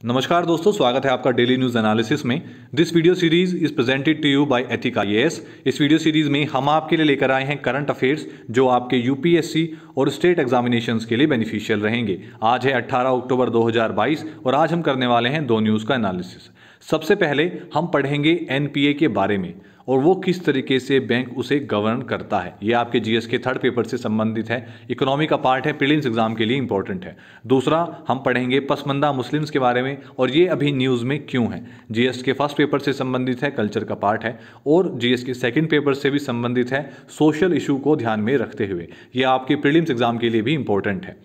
नमस्कार दोस्तों, स्वागत है आपका डेली न्यूज एनालिसिस में। This video series is presented to you by Ethik IAS. इस वीडियो सीरीज में हम आपके लिए लेकर आए हैं करंट अफेयर्स जो आपके यूपीएससी और स्टेट एग्जामिनेशंस के लिए बेनिफिशियल रहेंगे। आज है 18 अक्टूबर 2022 और आज हम करने वाले हैं दो न्यूज़ का एनालिसिस। सबसे पहले हम पढ़ेंगे एनपीए के बारे में और वो किस तरीके से बैंक उसे गवर्न करता है। ये आपके जीएस के थर्ड पेपर से संबंधित है, इकोनॉमी का पार्ट है, प्रीलिम्स एग्जाम के लिए इंपॉर्टेंट है। दूसरा हम पढ़ेंगे पसमंदा मुस्लिम्स के बारे में और ये अभी न्यूज़ में क्यों है। जीएस के फर्स्ट पेपर से संबंधित है, कल्चर का पार्ट है, और जीएस के सेकंड पेपर से भी संबंधित है, सोशल इशू को ध्यान में रखते हुए। ये आपके प्रीलिम्स एग्जाम के लिए भी इंपॉर्टेंट है।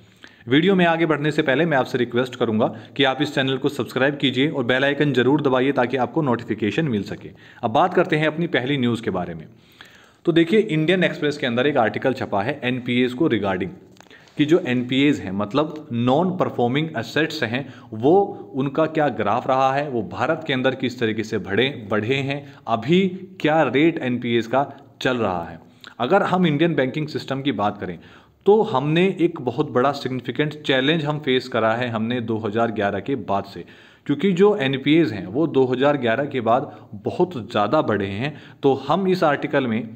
वीडियो में आगे बढ़ने से पहले मैं आपसे रिक्वेस्ट करूंगा कि आप इस चैनल को सब्सक्राइब कीजिए और बेल आइकन जरूर दबाइए ताकि आपको नोटिफिकेशन मिल सके। अब बात करते हैं अपनी पहली न्यूज़ के बारे में। तो देखिए, इंडियन एक्सप्रेस के अंदर एक आर्टिकल छपा है एनपीएस को रिगार्डिंग कि जो एनपीएस हैं मतलब नॉन परफॉर्मिंग एसेट्स हैं, वो उनका क्या ग्राफ रहा है, वो भारत के अंदर किस तरीके से बढ़े हैं, अभी क्या रेट एनपीएस का चल रहा है। अगर हम इंडियन बैंकिंग सिस्टम की बात करें तो हमने एक बहुत बड़ा सिग्निफिकेंट चैलेंज हम फेस करा है हमने 2011 के बाद से, क्योंकि जो एनपीएस हैं वो 2011 के बाद बहुत ज़्यादा बढ़े हैं। तो हम इस आर्टिकल में,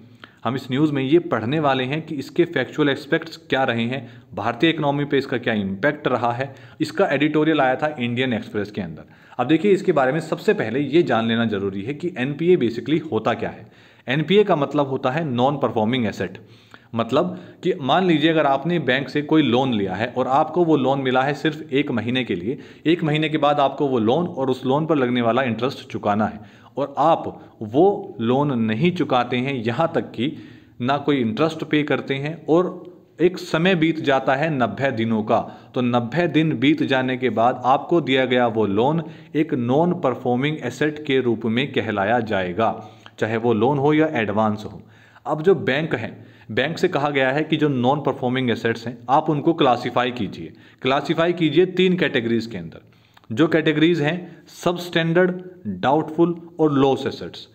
हम इस न्यूज़ में ये पढ़ने वाले हैं कि इसके फैक्चुअल एस्पेक्ट्स क्या रहे हैं, भारतीय इकोनॉमी पे इसका क्या इम्पैक्ट रहा है। इसका एडिटोरियल आया था इंडियन एक्सप्रेस के अंदर। अब देखिए, इसके बारे में सबसे पहले ये जान लेना जरूरी है कि एनपीए बेसिकली होता क्या है। एनपीए का मतलब होता है नॉन परफॉर्मिंग एसेट। मतलब कि मान लीजिए अगर आपने बैंक से कोई लोन लिया है और आपको वो लोन मिला है सिर्फ 1 महीने के लिए, 1 महीने के बाद आपको वो लोन और उस लोन पर लगने वाला इंटरेस्ट चुकाना है और आप वो लोन नहीं चुकाते हैं, यहाँ तक कि ना कोई इंटरेस्ट पे करते हैं और एक समय बीत जाता है 90 दिनों का। तो 90 दिन बीत जाने के बाद आपको दिया गया वो लोन एक नॉन परफॉर्मिंग एसेट के रूप में कहलाया जाएगा, चाहे वो लोन हो या एडवांस हो। अब जो बैंक हैं, बैंक से कहा गया है कि जो नॉन परफॉर्मिंग एसेट्स हैं आप उनको क्लासिफाई कीजिए 3 कैटेगरीज के अंदर। जो कैटेगरीज हैं सबस्टैंडर्ड, डाउटफुल और लॉस एसेट्स।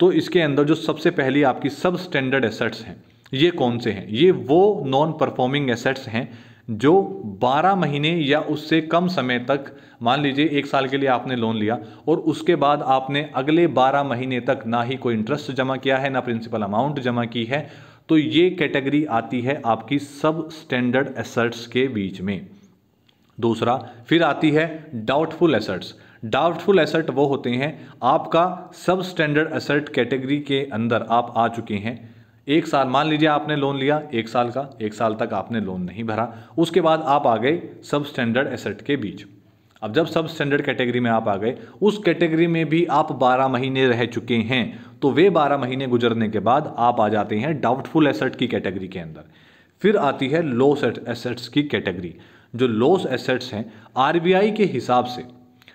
तो इसके अंदर जो सबसे पहली आपकी सबस्टैंडर्ड एसेट्स हैं, ये कौन से हैं? ये वो नॉन परफॉर्मिंग एसेट्स हैं जो 12 महीने या उससे कम समय तक, मान लीजिए 1 साल के लिए आपने लोन लिया और उसके बाद आपने अगले 12 महीने तक ना ही कोई इंटरेस्ट जमा किया है ना प्रिंसिपल अमाउंट जमा की है, तो ये कैटेगरी आती है आपकी सब स्टैंडर्ड एसेट्स के बीच में। दूसरा फिर आती है डाउटफुल एसेट्स। डाउटफुल एसेट वो होते हैं, आपका सब स्टैंडर्ड एसेट कैटेगरी के अंदर आप आ चुके हैं 1 साल, मान लीजिए आपने लोन लिया 1 साल का, 1 साल तक आपने लोन नहीं भरा, उसके बाद आप आ गए सब स्टैंडर्ड एसेट के बीच। अब जब सब स्टैंडर्ड कैटेगरी में आप आ गए, उस कैटेगरी में भी आप 12 महीने रह चुके हैं, तो वे 12 महीने गुजरने के बाद आप आ जाते हैं डाउटफुल एसेट की कैटेगरी के अंदर। फिर आती है लॉस एसेट्स की कैटेगरी। जो लॉस एसेट्स हैं, आरबीआई के हिसाब से,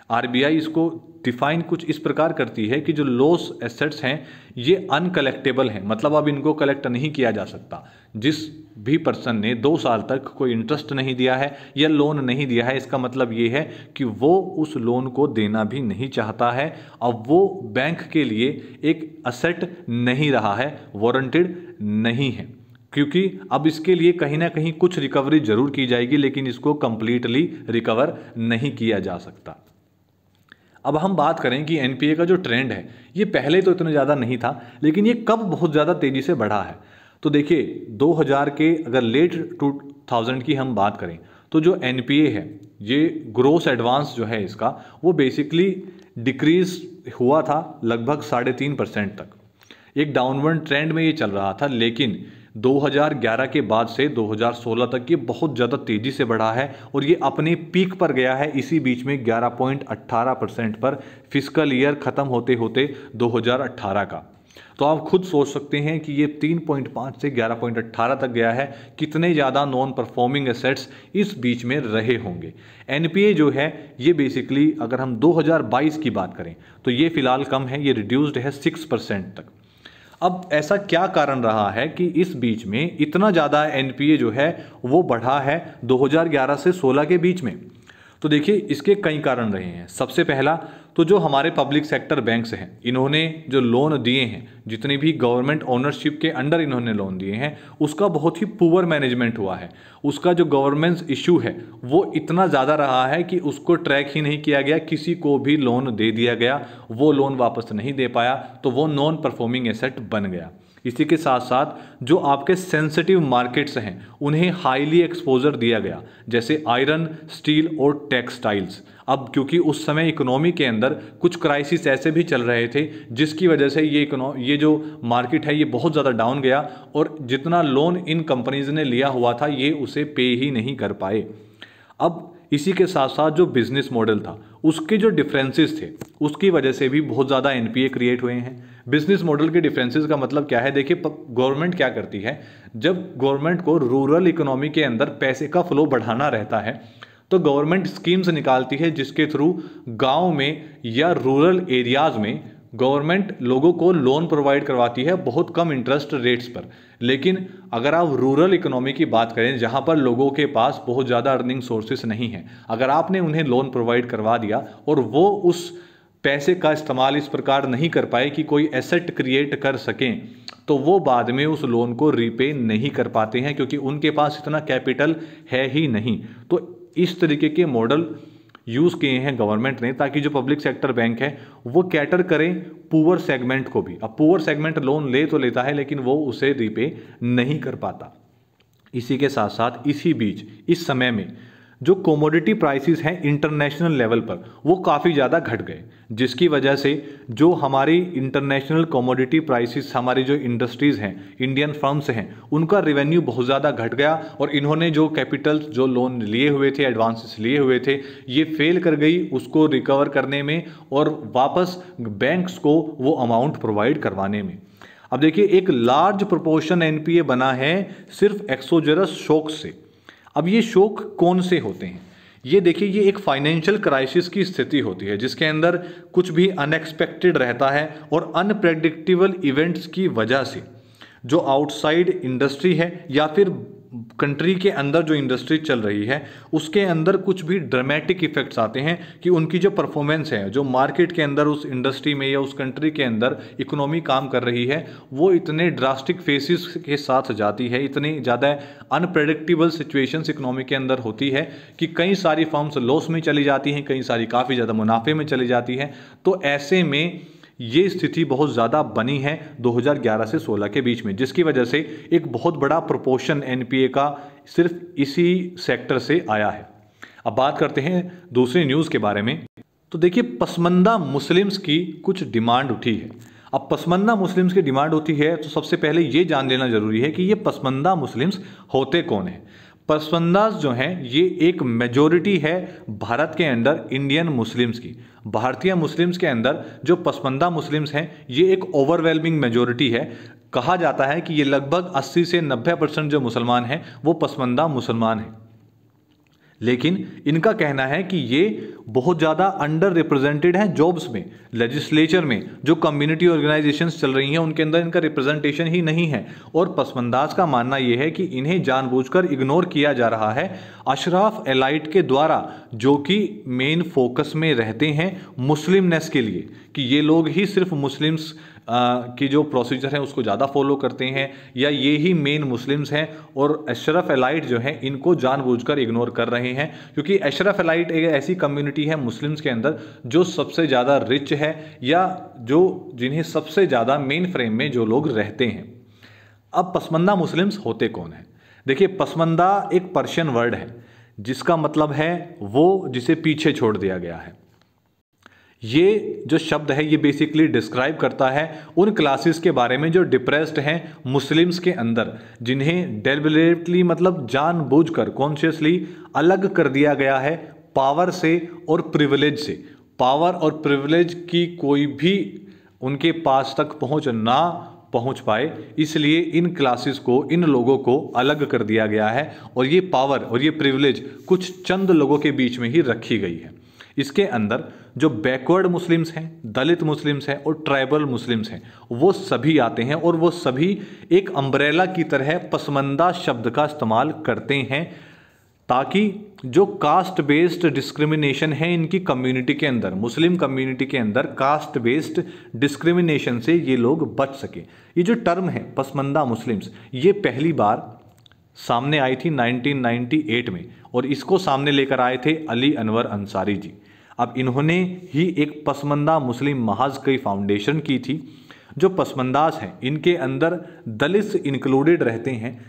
आरबीआई इसको डिफाइन कुछ इस प्रकार करती है कि जो लॉस एसेट्स हैं ये अनकलेक्टेबल हैं, मतलब अब इनको कलेक्ट नहीं किया जा सकता। जिस भी पर्सन ने 2 साल तक कोई इंटरेस्ट नहीं दिया है या लोन नहीं दिया है, इसका मतलब ये है कि वो उस लोन को देना भी नहीं चाहता है। अब वो बैंक के लिए एक असेट नहीं रहा है, वारंटेड नहीं है, क्योंकि अब इसके लिए कहीं ना कहीं कुछ रिकवरी जरूर की जाएगी लेकिन इसको कंप्लीटली रिकवर नहीं किया जा सकता। अब हम बात करें कि एनपीए का जो ट्रेंड है ये पहले तो इतना ज़्यादा नहीं था, लेकिन ये कब बहुत ज़्यादा तेज़ी से बढ़ा है। तो देखिए 2000 के अगर लेट 2000 की हम बात करें तो जो एनपीए है ये ग्रोस एडवांस जो है इसका वो बेसिकली डिक्रीज हुआ था लगभग 3.5% तक। एक डाउनवर्ड ट्रेंड में ये चल रहा था, लेकिन 2011 के बाद से 2016 तक ये बहुत ज़्यादा तेज़ी से बढ़ा है और ये अपने पीक पर गया है इसी बीच में 11.18% पर फिस्कल ईयर ख़त्म होते होते 2018 का। तो आप खुद सोच सकते हैं कि ये 3.5 से 11.18 तक गया है, कितने ज़्यादा नॉन परफॉर्मिंग एसेट्स इस बीच में रहे होंगे। एनपीए जो है ये बेसिकली अगर हम 2022 की बात करें तो ये फिलहाल कम है, ये रिड्यूस्ड है 6% तक। अब ऐसा क्या कारण रहा है कि इस बीच में इतना ज़्यादा एनपीए जो है वो बढ़ा है 2011 से 16 के बीच में? तो देखिए इसके कई कारण रहे हैं। सबसे पहला तो जो हमारे पब्लिक सेक्टर बैंक्स हैं, इन्होंने जो लोन दिए हैं, जितनी भी गवर्नमेंट ओनरशिप के अंडर इन्होंने लोन दिए हैं, उसका बहुत ही पुअर मैनेजमेंट हुआ है। उसका जो गवर्नेंस इशू है वो इतना ज़्यादा रहा है कि उसको ट्रैक ही नहीं किया गया। किसी को भी लोन दे दिया गया, वो लोन वापस नहीं दे पाया, तो वो नॉन परफॉर्मिंग एसेट बन गया। इसी के साथ साथ जो आपके सेंसिटिव मार्केट्स हैं उन्हें हाईली एक्सपोजर दिया गया, जैसे आयरन, स्टील और टेक्सटाइल्स। अब क्योंकि उस समय इकोनॉमी के अंदर कुछ क्राइसिस ऐसे भी चल रहे थे जिसकी वजह से ये जो मार्केट है ये बहुत ज़्यादा डाउन गया, और जितना लोन इन कंपनीज ने लिया हुआ था ये उसे पे ही नहीं कर पाए। अब इसी के साथ साथ जो बिजनेस मॉडल था उसके जो डिफरेंसेस थे उसकी वजह से भी बहुत ज़्यादा एनपीए क्रिएट हुए हैं। बिजनेस मॉडल के डिफरेंसेस का मतलब क्या है? देखिए गवर्नमेंट क्या करती है, जब गवर्नमेंट को रूरल इकोनॉमी के अंदर पैसे का फ्लो बढ़ाना रहता है तो गवर्नमेंट स्कीम्स निकालती है जिसके थ्रू गांव में या रूरल एरियाज़ में गवर्नमेंट लोगों को लोन प्रोवाइड करवाती है बहुत कम इंटरेस्ट रेट्स पर। लेकिन अगर आप रूरल इकोनॉमी की बात करें जहां पर लोगों के पास बहुत ज़्यादा अर्निंग सोर्सेस नहीं हैं, अगर आपने उन्हें लोन प्रोवाइड करवा दिया और वो उस पैसे का इस्तेमाल इस प्रकार नहीं कर पाए कि कोई एसेट क्रिएट कर सकें, तो वो बाद में उस लोन को रीपे नहीं कर पाते हैं क्योंकि उनके पास इतना कैपिटल है ही नहीं। तो इस तरीके के मॉडल यूज़ किए हैं गवर्नमेंट ने ताकि जो पब्लिक सेक्टर बैंक है वो कैटर करें पुअर सेगमेंट को भी। अब पुअर सेगमेंट लोन ले तो लेता है लेकिन वो उसे रीपे नहीं कर पाता। इसी के साथ साथ इसी बीच इस समय में जो कमोडिटी प्राइसेस हैं इंटरनेशनल लेवल पर वो काफ़ी ज़्यादा घट गए, जिसकी वजह से जो हमारी इंटरनेशनल कमोडिटी प्राइसेस, हमारी जो इंडस्ट्रीज़ हैं, इंडियन फर्म्स हैं, उनका रेवेन्यू बहुत ज़्यादा घट गया और इन्होंने जो कैपिटल जो लोन लिए हुए थे, एडवांसेस लिए हुए थे, ये फेल कर गई उसको रिकवर करने में और वापस बैंक्स को वो अमाउंट प्रोवाइड करवाने में। अब देखिए एक लार्ज प्रोपोर्शन एनपीए बना है सिर्फ एक्सोजरस शॉक से। अब ये शोक कौन से होते हैं? ये देखिए ये एक फाइनेंशियल क्राइसिस की स्थिति होती है जिसके अंदर कुछ भी अनएक्सपेक्टेड रहता है और अनप्रेडिक्टेबल इवेंट्स की वजह से जो आउटसाइड इंडस्ट्री है या फिर कंट्री के अंदर जो इंडस्ट्री चल रही है उसके अंदर कुछ भी ड्रामेटिक इफेक्ट्स आते हैं कि उनकी जो परफॉर्मेंस है, जो मार्केट के अंदर उस इंडस्ट्री में या उस कंट्री के अंदर इकोनॉमी काम कर रही है, वो इतने ड्रास्टिक फेसेस के साथ जाती है, इतनी ज़्यादा अनप्रेडिक्टेबल सिचुएशंस इकोनॉमी के अंदर होती है कि कई सारी फर्म्स लॉस में चली जाती हैं, कई सारी काफ़ी ज़्यादा मुनाफे में चली जाती हैं। तो ऐसे में ये स्थिति बहुत ज़्यादा बनी है 2011 से 16 के बीच में, जिसकी वजह से एक बहुत बड़ा प्रोपोर्शन एनपीए का सिर्फ इसी सेक्टर से आया है। अब बात करते हैं दूसरी न्यूज़ के बारे में। तो देखिए पसमानदा मुस्लिम्स की कुछ डिमांड उठी है। अब पसमानदा मुस्लिम्स की डिमांड होती है तो सबसे पहले ये जान लेना ज़रूरी है कि ये पसमानदा मुस्लिम्स होते कौन हैं। पसमानदास जो हैं ये एक मेजॉरिटी है भारत के अंदर इंडियन मुस्लिम्स की। भारतीय मुस्लिम्स के अंदर जो पसमानदा मुस्लिम्स हैं ये एक ओवरवेलमिंग मेजॉरिटी है। कहा जाता है कि ये लगभग 80 से 90% जो मुसलमान हैं वो पसमानदा मुसलमान हैं, लेकिन इनका कहना है कि ये बहुत ज़्यादा अंडर रिप्रेजेंटेड हैं जॉब्स में, लेजिस्लेचर में। जो कम्युनिटी ऑर्गेनाइजेशंस चल रही हैं उनके अंदर इनका रिप्रेजेंटेशन ही नहीं है। और पसमानदास का मानना ये है कि इन्हें जानबूझकर इग्नोर किया जा रहा है अशराफ एलाइट के द्वारा, जो कि मेन फोकस में रहते हैं मुस्लिमनेस के लिए, कि ये लोग ही सिर्फ मुस्लिम्स की जो प्रोसीजर है उसको ज़्यादा फॉलो करते हैं या ये ही मेन मुस्लिम्स हैं, और अशरफ एलाइट जो हैं इनको जानबूझकर इग्नोर कर रहे हैं। क्योंकि अशरफ एलाइट एक ऐसी कम्युनिटी है मुस्लिम्स के अंदर जो सबसे ज़्यादा रिच है या जो जिन्हें सबसे ज़्यादा मेन फ्रेम में जो लोग रहते हैं। अब पसमानदा मुस्लिम्स होते कौन हैं? देखिए पसमानदा एक पर्शियन वर्ड है जिसका मतलब है वो जिसे पीछे छोड़ दिया गया है। ये जो शब्द है ये बेसिकली डिस्क्राइब करता है उन क्लासेस के बारे में जो डिप्रेस्ड हैं मुस्लिम्स के अंदर, जिन्हें डेलिबरेटली मतलब जानबूझकर कॉन्शियसली अलग कर दिया गया है पावर से और प्रिविलेज से। पावर और प्रिविलेज की कोई भी उनके पास तक पहुंच पाए, इसलिए इन क्लासेस को, इन लोगों को अलग कर दिया गया है और ये पावर और ये प्रिविलेज कुछ चंद लोगों के बीच में ही रखी गई है। इसके अंदर जो बैकवर्ड मुस्लिम्स हैं, दलित मुस्लिम्स हैं और ट्राइबल मुस्लिम्स हैं वो सभी आते हैं और वो सभी एक अम्ब्रेला की तरह पसमानदा शब्द का इस्तेमाल करते हैं ताकि जो कास्ट बेस्ड डिस्क्रिमिनेशन है इनकी कम्युनिटी के अंदर, मुस्लिम कम्युनिटी के अंदर कास्ट बेस्ड डिस्क्रिमिनेशन से ये लोग बच सके। ये जो टर्म है पसमानदा मुस्लिम्स, ये पहली बार सामने आई थी 1998 में, और इसको सामने लेकर आए थे अली अनवर अंसारी जी। अब इन्होंने ही एक पसमानदा मुस्लिम महाज की फाउंडेशन की थी। जो पसमानदास हैं इनके अंदर दलित इंक्लूडेड रहते हैं,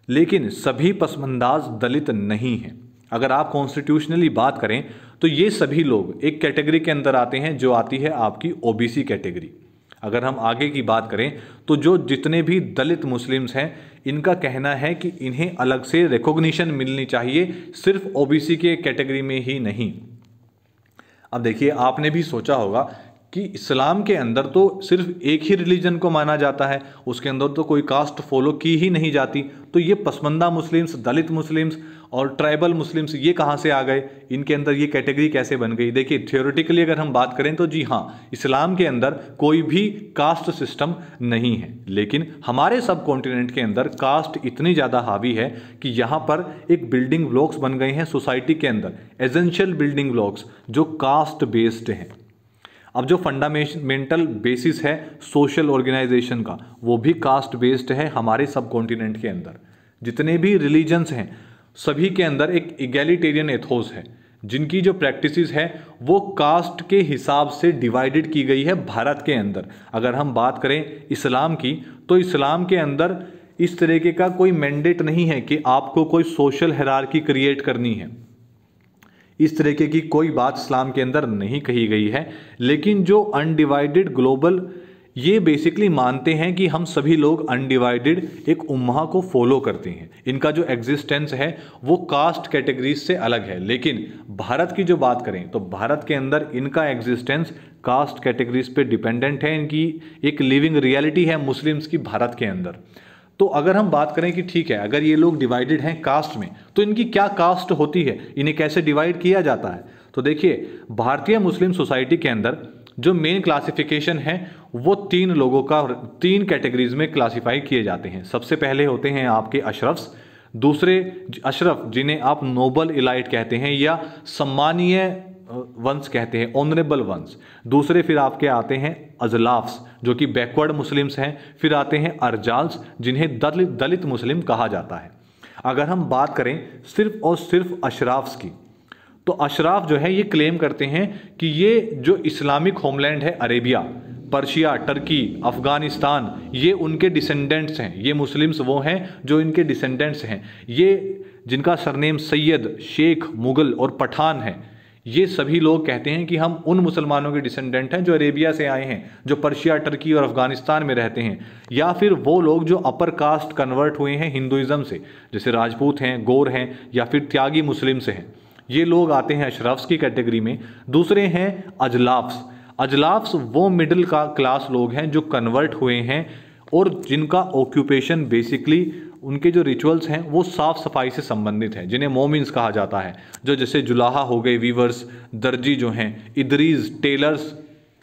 लेकिन सभी पसमानदास दलित नहीं हैं। अगर आप कॉन्स्टिट्यूशनली बात करें तो ये सभी लोग एक कैटेगरी के अंदर आते हैं जो आती है आपकी ओबीसी कैटेगरी। अगर हम आगे की बात करें तो जो जितने भी दलित मुस्लिम्स हैं इनका कहना है कि इन्हें अलग से रिकॉग्निशन मिलनी चाहिए, सिर्फ ओबीसी के कैटेगरी में ही नहीं। अब देखिए, आपने भी सोचा होगा कि इस्लाम के अंदर तो सिर्फ एक ही रिलीजन को माना जाता है, उसके अंदर तो कोई कास्ट फॉलो की ही नहीं जाती, तो ये पसमानदा मुस्लिम्स, दलित मुस्लिम्स और ट्राइबल मुस्लिम्स ये कहाँ से आ गए, इनके अंदर ये कैटेगरी कैसे बन गई। देखिए, थियोरेटिकली अगर हम बात करें तो जी हाँ, इस्लाम के अंदर कोई भी कास्ट सिस्टम नहीं है, लेकिन हमारे सब कॉन्टिनेंट के अंदर कास्ट इतनी ज़्यादा हावी है कि यहाँ पर एक बिल्डिंग ब्लॉक्स बन गए हैं सोसाइटी के अंदर, एसेंशियल बिल्डिंग ब्लॉक्स जो कास्ट बेस्ड हैं। अब जो फंडामेंटल बेसिस है सोशल ऑर्गेनाइजेशन का, वो भी कास्ट बेस्ड है हमारे सब कॉन्टिनेंट के अंदर। जितने भी रिलीजन्स हैं सभी के अंदर एक इगैलिटेरियन एथोस है, जिनकी जो प्रैक्टिसेस है वो कास्ट के हिसाब से डिवाइडेड की गई है भारत के अंदर। अगर हम बात करें इस्लाम की, तो इस्लाम के अंदर इस तरीके का कोई मैंडेट नहीं है कि आपको कोई सोशल हायरार्की क्रिएट करनी है, इस तरीके की कोई बात इस्लाम के अंदर नहीं कही गई है। लेकिन जो अनडिवाइडेड ग्लोबल ये बेसिकली मानते हैं कि हम सभी लोग अनडिवाइडेड एक उम्मा को फॉलो करते हैं, इनका जो एग्जिस्टेंस है वो कास्ट कैटेगरीज से अलग है। लेकिन भारत की जो बात करें तो भारत के अंदर इनका एग्जिस्टेंस कास्ट कैटेगरीज पे डिपेंडेंट है, इनकी एक लिविंग रियलिटी है मुस्लिम्स की भारत के अंदर। तो अगर हम बात करें कि ठीक है, अगर ये लोग डिवाइडेड हैं कास्ट में, तो इनकी क्या कास्ट होती है, इन्हें कैसे डिवाइड किया जाता है। तो देखिए, भारतीय मुस्लिम सोसाइटी के अंदर जो मेन क्लासिफिकेशन है वो तीन लोगों का, तीन कैटेगरीज में क्लासिफाई किए जाते हैं। सबसे पहले होते हैं आपके अशरफ्स, दूसरे अशरफ जिन्हें आप नोबल इलाइट कहते हैं या सम्मानीय वंश कहते हैं, ऑनरेबल वंश। दूसरे फिर आपके आते हैं अजलाफ्स जो कि बैकवर्ड मुस्लिम्स हैं। फिर आते हैं अर्जाल्स जिन्हें दलित मुस्लिम कहा जाता है। अगर हम बात करें सिर्फ और सिर्फ अशराफ्स की, तो अशराफ जो है ये क्लेम करते हैं कि ये जो इस्लामिक होमलैंड है अरेबिया, पर्शिया, टर्की, अफगानिस्तान, ये उनके डिसेंडेंट्स हैं। ये मुस्लिम्स वो हैं जो इनके डिसेंडेंट्स हैं, ये जिनका सरनेम सैयद, शेख, मुगल और पठान है। ये सभी लोग कहते हैं कि हम उन मुसलमानों के डिसेंडेंट हैं जो अरेबिया से आए हैं, जो पर्शिया, टर्की और अफगानिस्तान में रहते हैं, या फिर वो लोग जो अपर कास्ट कन्वर्ट हुए हैं हिंदुइज्म से, जैसे राजपूत हैं, गौर हैं, या फिर त्यागी मुस्लिम से हैं। ये लोग आते हैं अशराफ्स की कैटेगरी में। दूसरे हैं अजलाफ्स। अजलाफ्स वो मिडिल का क्लास लोग हैं जो कन्वर्ट हुए हैं और जिनका ऑक्यूपेशन बेसिकली, उनके जो रिचुअल्स हैं वो साफ़ सफाई से संबंधित हैं, जिन्हें मोमिन्स कहा जाता है। जो जैसे जुलाहा हो गए, वीवर्स, दर्जी जो हैं, इदरीज, टेलर्स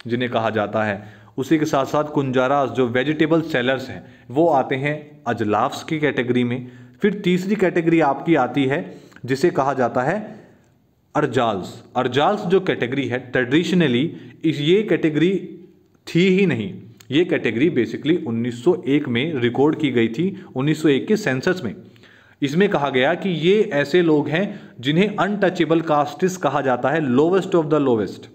जिन्हें कहा जाता है, उसी के साथ साथ कुंजारास जो वेजिटेबल सेलर्स हैं, वो आते हैं अजलाफ्स की कैटेगरी में। फिर तीसरी कैटेगरी आपकी आती है जिसे कहा जाता है अर्जाल्स। अर्जाल्स जो कैटेगरी है ट्रेडिशनली ये कैटेगरी थी ही नहीं, ये कैटेगरी बेसिकली 1901 में रिकॉर्ड की गई थी, 1901 के सेंसस में। इसमें कहा गया कि ये ऐसे लोग हैं जिन्हें अनटचेबल कास्टिस कहा जाता है, लोवेस्ट ऑफ द लोवेस्ट।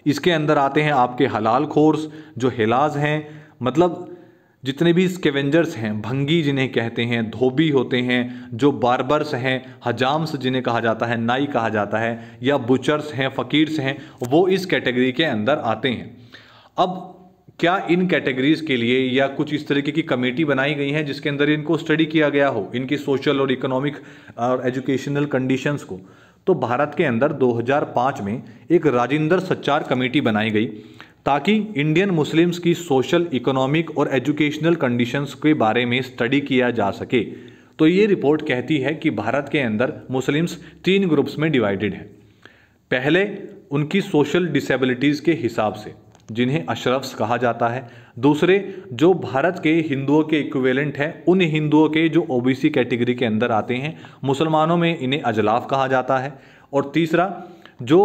इसके अंदर आते हैं आपके हलाल खोर्स जो हिलाज हैं, मतलब जितने भी स्केवेंजर्स हैं, भंगी जिन्हें कहते हैं, धोबी होते हैं, जो बार्बर्स हैं, हजाम्स जिन्हें कहा जाता है, नाई कहा जाता है, या बुचर्स हैं, फ़कीर्स हैं, वो इस कैटेगरी के अंदर आते हैं। अब क्या इन कैटेगरीज के लिए या कुछ इस तरीके की कमेटी बनाई गई है जिसके अंदर इनको स्टडी किया गया हो, इनकी सोशल और इकोनॉमिक और एजुकेशनल कंडीशंस को? तो भारत के अंदर 2005 में एक राजेंद्र सच्चार कमेटी बनाई गई ताकि इंडियन मुस्लिम्स की सोशल, इकोनॉमिक और एजुकेशनल कंडीशंस के बारे में स्टडी किया जा सके। तो ये रिपोर्ट कहती है कि भारत के अंदर मुस्लिम्स 3 ग्रुप्स में डिवाइडेड हैं। पहले उनकी सोशल डिसेबिलिटीज़ के हिसाब से, जिन्हें अशरफ्स कहा जाता है। दूसरे जो भारत के हिंदुओं के इक्विवेलेंट हैं, उन हिंदुओं के जो ओबीसी कैटेगरी के अंदर आते हैं, मुसलमानों में इन्हें अजलाफ कहा जाता है। और तीसरा जो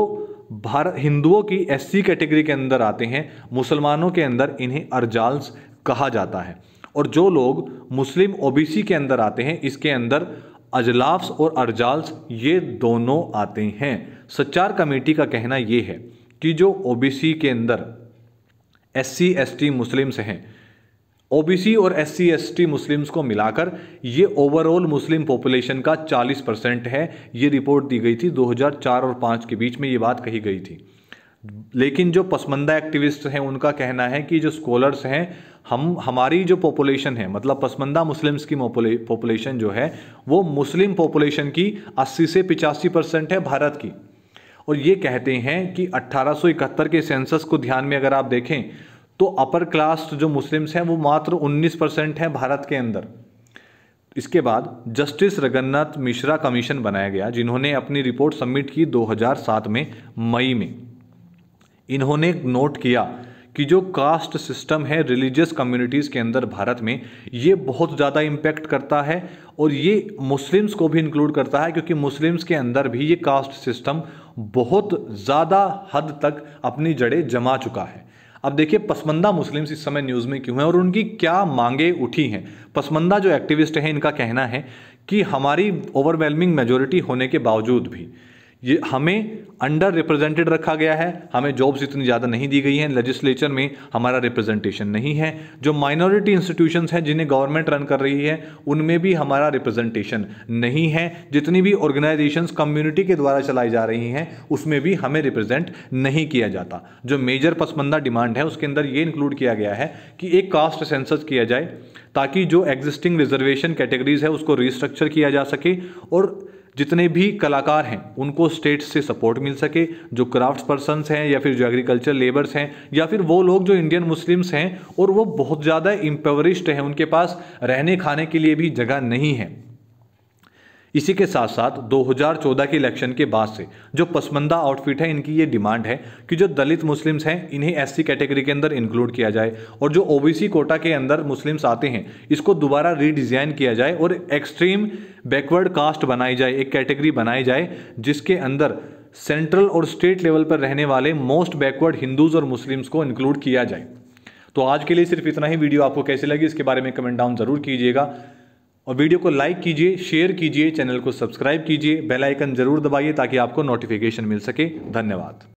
भारत हिंदुओं की एससी कैटेगरी के अंदर आते हैं, मुसलमानों के अंदर इन्हें अर्जाल्स कहा जाता है। और जो लोग मुस्लिम ओबीसी के अंदर आते हैं, इसके अंदर अजलाफ्स और अर्जाल्स ये दोनों आते हैं। सच्चार कमेटी का कहना ये है कि जो ओबीसी के अंदर एससी एसटी मुस्लिम्स हैं, ओबीसी और एससी एसटी मुस्लिम्स को मिलाकर ये ओवरऑल मुस्लिम पॉपुलेशन का 40% है। ये रिपोर्ट दी गई थी 2004 और 2005 के बीच में, ये बात कही गई थी। लेकिन जो पसमंदा एक्टिविस्ट हैं उनका कहना है कि जो स्कॉलर्स हैं, हमारी जो पॉपुलेशन है, मतलब पसमंदा मुस्लिम्स की पॉपुलेशन जो है वो मुस्लिम पॉपुलेशन की 80 से 85% है भारत की। और ये कहते हैं कि 1871 के सेंसस को ध्यान में अगर आप देखें तो अपर क्लास जो मुस्लिम्स हैं वो मात्र 19% है भारत के अंदर। इसके बाद जस्टिस रघुनाथ मिश्रा कमीशन बनाया गया, जिन्होंने अपनी रिपोर्ट सबमिट की 2007 में मई में। इन्होंने नोट किया कि जो कास्ट सिस्टम है रिलीजियस कम्युनिटीज़ के अंदर भारत में, ये बहुत ज़्यादा इम्पैक्ट करता है और ये मुस्लिम्स को भी इंक्लूड करता है, क्योंकि मुस्लिम्स के अंदर भी ये कास्ट सिस्टम बहुत ज़्यादा हद तक अपनी जड़ें जमा चुका है। अब देखिए पसमंदा मुस्लिम्स इस समय न्यूज़ में क्यों हैं और उनकी क्या मांगे उठी हैं। पसमंदा जो एक्टिविस्ट हैं, इनका कहना है कि हमारी ओवरवेलमिंग मेजॉरिटी होने के बावजूद भी ये हमें अंडर रिप्रेजेंटेड रखा गया है, हमें जॉब्स इतनी ज़्यादा नहीं दी गई हैं, लेजिस्लेचर में हमारा रिप्रेजेंटेशन नहीं है। जो माइनॉरिटी इंस्टीट्यूशंस हैं जिन्हें गवर्नमेंट रन कर रही है, उनमें भी हमारा रिप्रेजेंटेशन नहीं है। जितनी भी ऑर्गेनाइजेशंस कम्युनिटी के द्वारा चलाई जा रही हैं, उसमें भी हमें रिप्रेजेंट नहीं किया जाता। जो मेजर पसमंदा डिमांड है उसके अंदर ये इंक्लूड किया गया है कि एक कास्ट सेंसस किया जाए, ताकि जो एग्जिस्टिंग रिजर्वेशन कैटेगरीज है उसको रिस्ट्रक्चर किया जा सके और जितने भी कलाकार हैं उनको स्टेट से सपोर्ट मिल सके। जो क्राफ्ट पर्सन्स हैं या फिर जो एग्रीकल्चर लेबर्स हैं या फिर वो लोग जो इंडियन मुस्लिम्स हैं और वो बहुत ज़्यादा इम्पवरिश्ड हैं, उनके पास रहने खाने के लिए भी जगह नहीं है। इसी के साथ साथ 2014 के इलेक्शन के बाद से जो पसमंदा आउटफिट है, इनकी ये डिमांड है कि जो दलित मुस्लिम्स हैं इन्हें एससी कैटेगरी के अंदर इंक्लूड किया जाए और जो ओबीसी कोटा के अंदर मुस्लिम्स आते हैं इसको दोबारा रीडिज़ाइन किया जाए और एक्सट्रीम बैकवर्ड कास्ट बनाई जाए, एक कैटेगरी बनाई जाए जिसके अंदर सेंट्रल और स्टेट लेवल पर रहने वाले मोस्ट बैकवर्ड हिंदूज़ और मुस्लिम्स को इंक्लूड किया जाए। तो आज के लिए सिर्फ इतना ही। वीडियो आपको कैसी लगी इसके बारे में कमेंट डाउन जरूर कीजिएगा और वीडियो को लाइक कीजिए, शेयर कीजिए, चैनल को सब्सक्राइब कीजिए, बेल आइकन जरूर दबाइए ताकि आपको नोटिफिकेशन मिल सके। धन्यवाद।